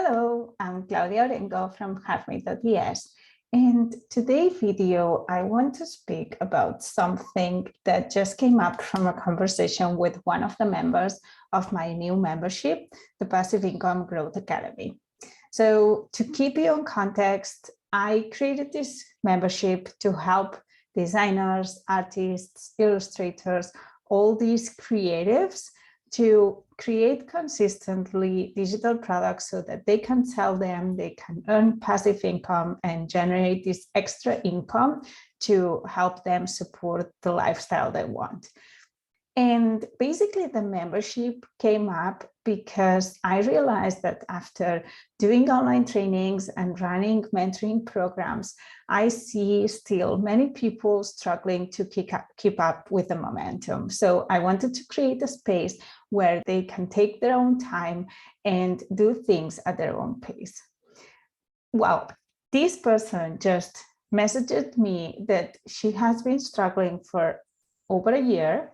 Hello, I'm Claudia Orengo from heartmade.es. And today's video, I want to speak about something that just came up from a conversation with one of the members of my new membership, the Passive Income Growth Academy. So to keep you in context, I created this membership to help designers, artists, illustrators, all these creatives to create consistently digital products so that they can sell them, they can earn passive income and generate this extra income to help them support the lifestyle they want. And basically the membership came up because I realized that after doing online trainings and running mentoring programs, I see still many people struggling to keep up with the momentum. So I wanted to create a space where they can take their own time and do things at their own pace. Well, this person just messaged me that she has been struggling for over a year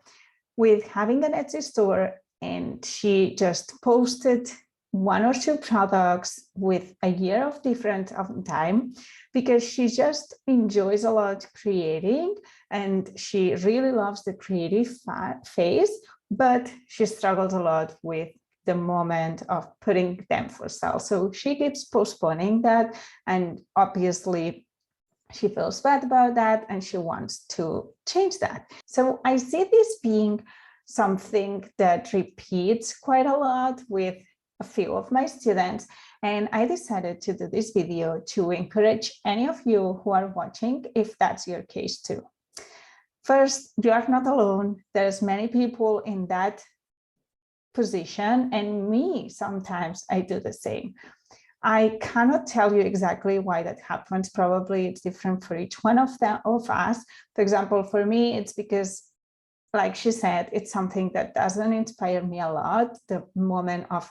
with having an Etsy store, and she just posted one or two products with a year of difference of time because she just enjoys a lot creating and she really loves the creative phase, but she struggles a lot with the moment of putting them for sale. So she keeps postponing that, and obviously she feels bad about that and she wants to change that. So I see this being something that repeats quite a lot with a few of my students. And I decided to do this video to encourage any of you who are watching, if that's your case too. First, you are not alone. There's many people in that position, and me, sometimes I do the same. I cannot tell you exactly why that happens. Probably it's different for each one of us. For example, for me, it's because, like she said, it's something that doesn't inspire me a lot. The moment of,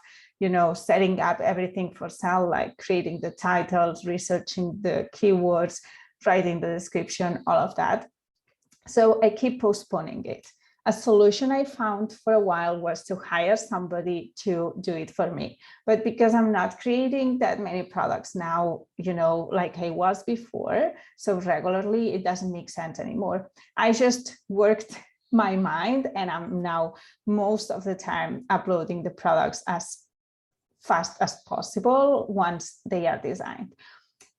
setting up everything for sale, like creating the titles, researching the keywords, writing the description, all of that. So I keep postponing it. A solution I found for a while was to hire somebody to do it for me. But because I'm not creating that many products now, like I was before, so regularly, it doesn't make sense anymore. I just worked my mind, and I'm now most of the time uploading the products as fast as possible once they are designed.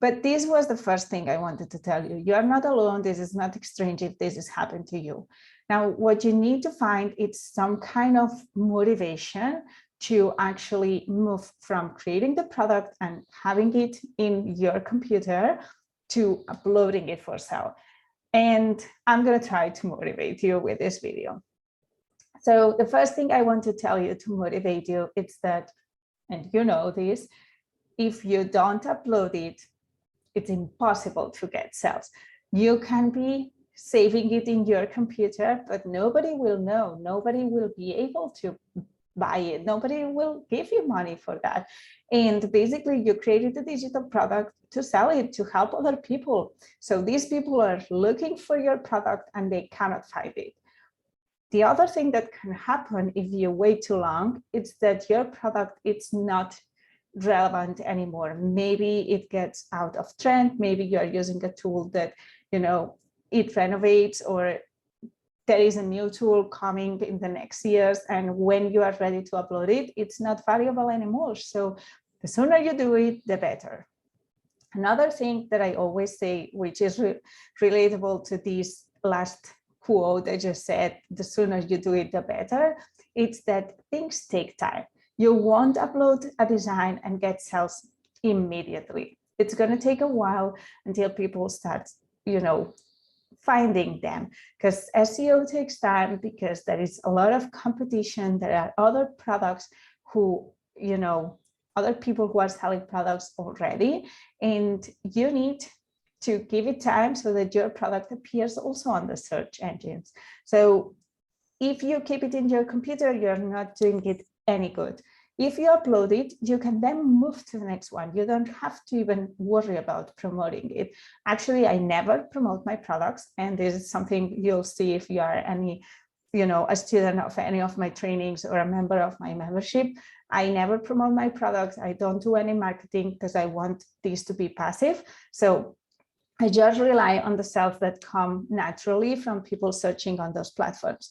But this was the first thing I wanted to tell you. You are not alone. This is not strange if this has happened to you. Now, what you need to find is some kind of motivation to actually move from creating the product and having it in your computer to uploading it for sale. And I'm going to try to motivate you with this video. So the first thing I want to tell you to motivate you is that, and you know this, if you don't upload it, it's impossible to get sales. You can be saving it in your computer, but nobody will know. Nobody will be able to buy it. Nobody will give you money for that. And basically, you created a digital product to sell it, to help other people. So these people are looking for your product and they cannot find it. The other thing that can happen if you wait too long is that your product is not relevant anymore. Maybe it gets out of trend. Maybe you are using a tool that, it renovates, or there is a new tool coming in the next years. And when you are ready to upload it, it's not valuable anymore. So the sooner you do it, the better. Another thing that I always say, which is relatable to this last quote I just said, the sooner you do it, the better, it's that things take time. You won't upload a design and get sales immediately. It's going to take a while until people start, finding them, because SEO takes time, because there is a lot of competition. There are other products who, other people who are selling products already, and you need to give it time so that your product appears also on the search engines. So if you keep it in your computer, you're not doing it any good. If you upload it, you can then move to the next one. You don't have to even worry about promoting it. Actually, I never promote my products, and this is something you'll see if you are a student of any of my trainings or a member of my membership. I never promote my products. I don't do any marketing because I want these to be passive. So I just rely on the sales that come naturally from people searching on those platforms.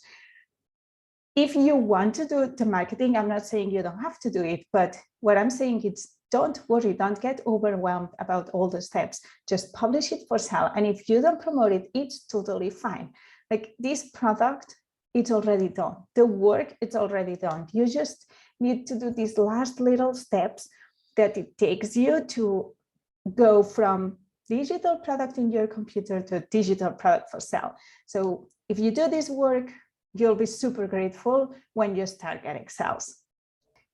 If you want to do the marketing, I'm not saying you don't have to do it, but what I'm saying is don't worry, don't get overwhelmed about all the steps. Just publish it for sale. And if you don't promote it, it's totally fine. Like this product, it's already done. The work, it's already done. You just need to do these last little steps that it takes you to go from digital product in your computer to a digital product for sale. So if you do this work, you'll be super grateful when you start getting sales.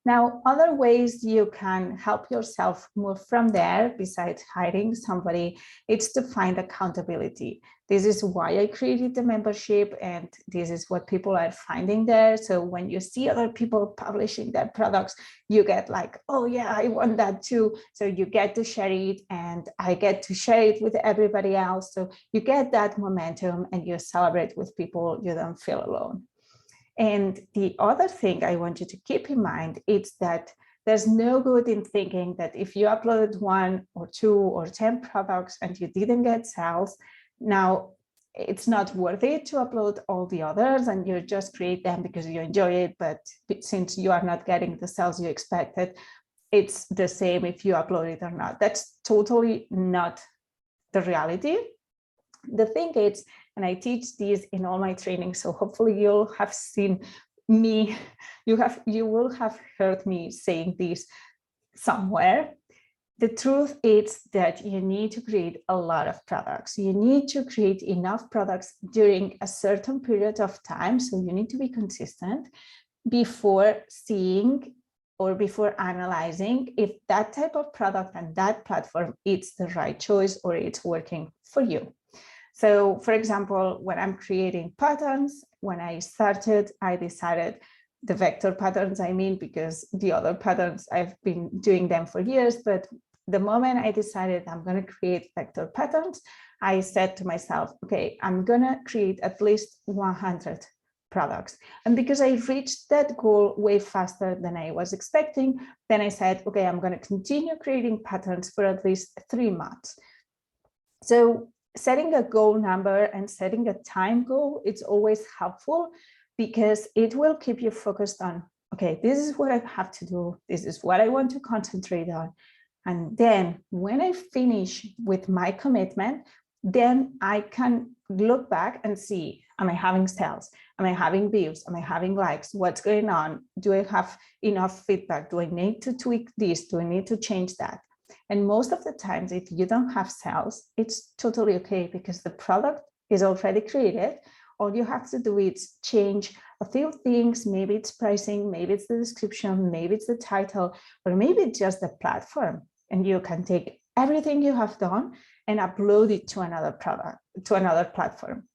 Now, other ways you can help yourself move from there, besides hiring somebody, it's to find accountability. This is why I created the membership, and this is what people are finding there. So when you see other people publishing their products, you get like, oh yeah, I want that too. So you get to share it, and I get to share it with everybody else. So you get that momentum and you celebrate with people. You don't feel alone. And the other thing I want you to keep in mind is that there's no good in thinking that if you uploaded 1 or 2 or 10 products and you didn't get sales, now it's not worth it to upload all the others and you just create them because you enjoy it. But since you are not getting the sales you expected, it's the same if you upload it or not. That's totally not the reality. The thing is, and I teach these in all my trainings, so hopefully you'll have seen me, you will have heard me saying this somewhere. The truth is that you need to create a lot of products. You need to create enough products during a certain period of time. So you need to be consistent before seeing or before analyzing if that type of product and that platform is the right choice or it's working for you. So for example, when I'm creating patterns, when I started, I decided the vector patterns, I mean, because the other patterns, I've been doing them for years, but the moment I decided I'm going to create vector patterns, I said to myself, okay, I'm going to create at least 100 products. And because I reached that goal way faster than I was expecting, then I said, okay, I'm going to continue creating patterns for at least 3 months. So setting a goal number and setting a time goal, it's always helpful because it will keep you focused on, okay, this is what I have to do. This is what I want to concentrate on. And then when I finish with my commitment, then I can look back and see, am I having sales? Am I having views? Am I having likes? What's going on? Do I have enough feedback? Do I need to tweak this? Do I need to change that? And most of the times, if you don't have sales, it's totally okay because the product is already created. All you have to do is change a few things. Maybe it's pricing, maybe it's the description, maybe it's the title, or maybe it's just the platform. And you can take everything you have done and upload it to another product, to another platform.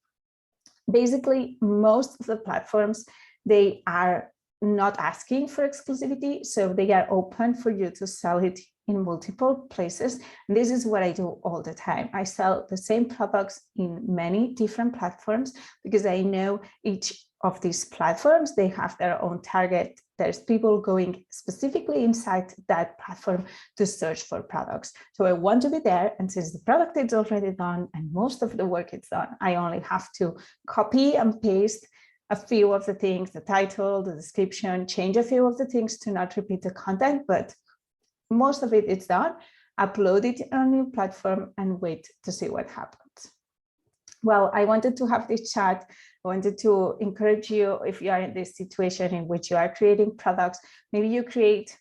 Basically, most of the platforms, they are not asking for exclusivity, so they are open for you to sell it in multiple places. And this is what I do all the time. I sell the same products in many different platforms because I know each of these platforms, they have their own target. There's people going specifically inside that platform to search for products. So I want to be there, and since the product is already done and most of the work is done, I only have to copy and paste a few of the things, the title, the description, change a few of the things to not repeat the content, but most of it is done, upload it on a new platform and wait to see what happens. Well, I wanted to have this chat. I wanted to encourage you, if you are in this situation in which you are creating products, maybe you create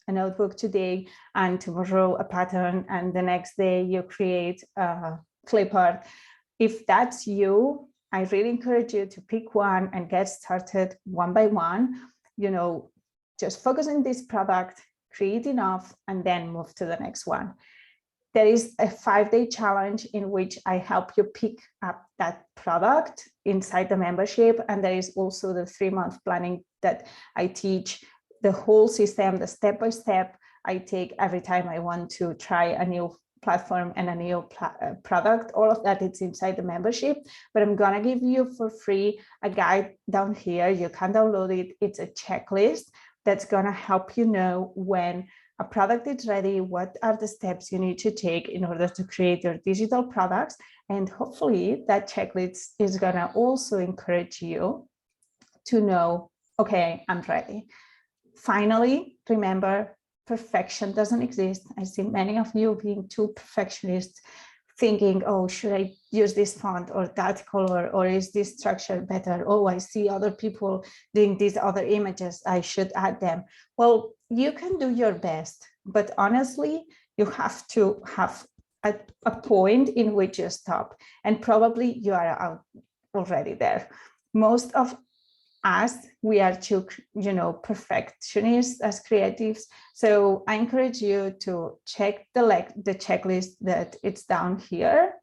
a notebook today and tomorrow a pattern, and the next day you create a clip art. If that's you, I really encourage you to pick one and get started one by one. You know, just focus on this product, create enough, and then move to the next one. There is a 5-day challenge in which I help you pick up that product inside the membership. And there is also the 3-month planning that I teach the whole system, the step-by-step I take every time I want to try a new platform and a new product. All of that is inside the membership, but I'm gonna give you for free a guide down here. You can download it. It's a checklist that's going to help you know when a product is ready, what are the steps you need to take in order to create your digital products. And hopefully that checklist is going to also encourage you to know, okay, I'm ready. Finally, remember, perfection doesn't exist. I see many of you being too perfectionist, thinking, oh, should I use this font or that color, or is this structure better? Oh, I see other people doing these other images, I should add them. Well, you can do your best, but honestly, you have to have a point in which you stop, and probably you are already there. Most of us, we are too, perfectionists as creatives. So I encourage you to check the checklist that it's down here,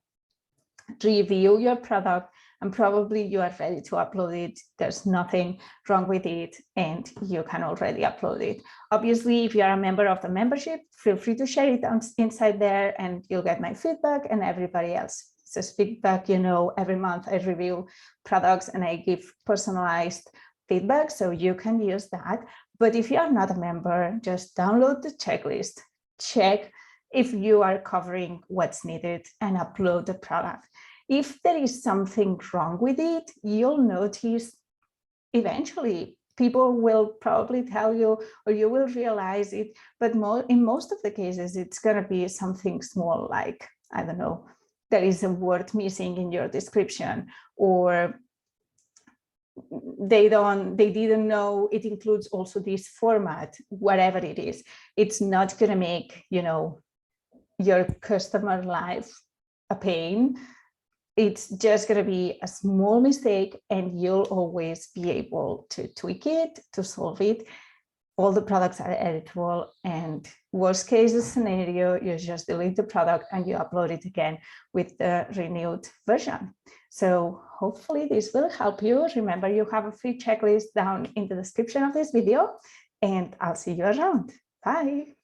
review your product, and probably you are ready to upload it. There's nothing wrong with it, and you can already upload it. Obviously, if you are a member of the membership, feel free to share it inside there, and you'll get my feedback and everybody else. So feedback, every month I review products and I give personalized feedback, so you can use that. But if you are not a member, just download the checklist, check if you are covering what's needed, and upload the product. If there is something wrong with it, you'll notice eventually. People will probably tell you, or you will realize it, but in most of the cases, it's going to be something small, like, I don't know, there is a word missing in your description, or they didn't know it includes also this format. Whatever it is, it's not going to make, your customer life a pain. It's just going to be a small mistake, and you'll always be able to tweak it, to solve it. All the products are editable, and worst case scenario, you just delete the product and you upload it again with the renewed version. So hopefully this will help you. Remember, you have a free checklist down in the description of this video, and I'll see you around. Bye.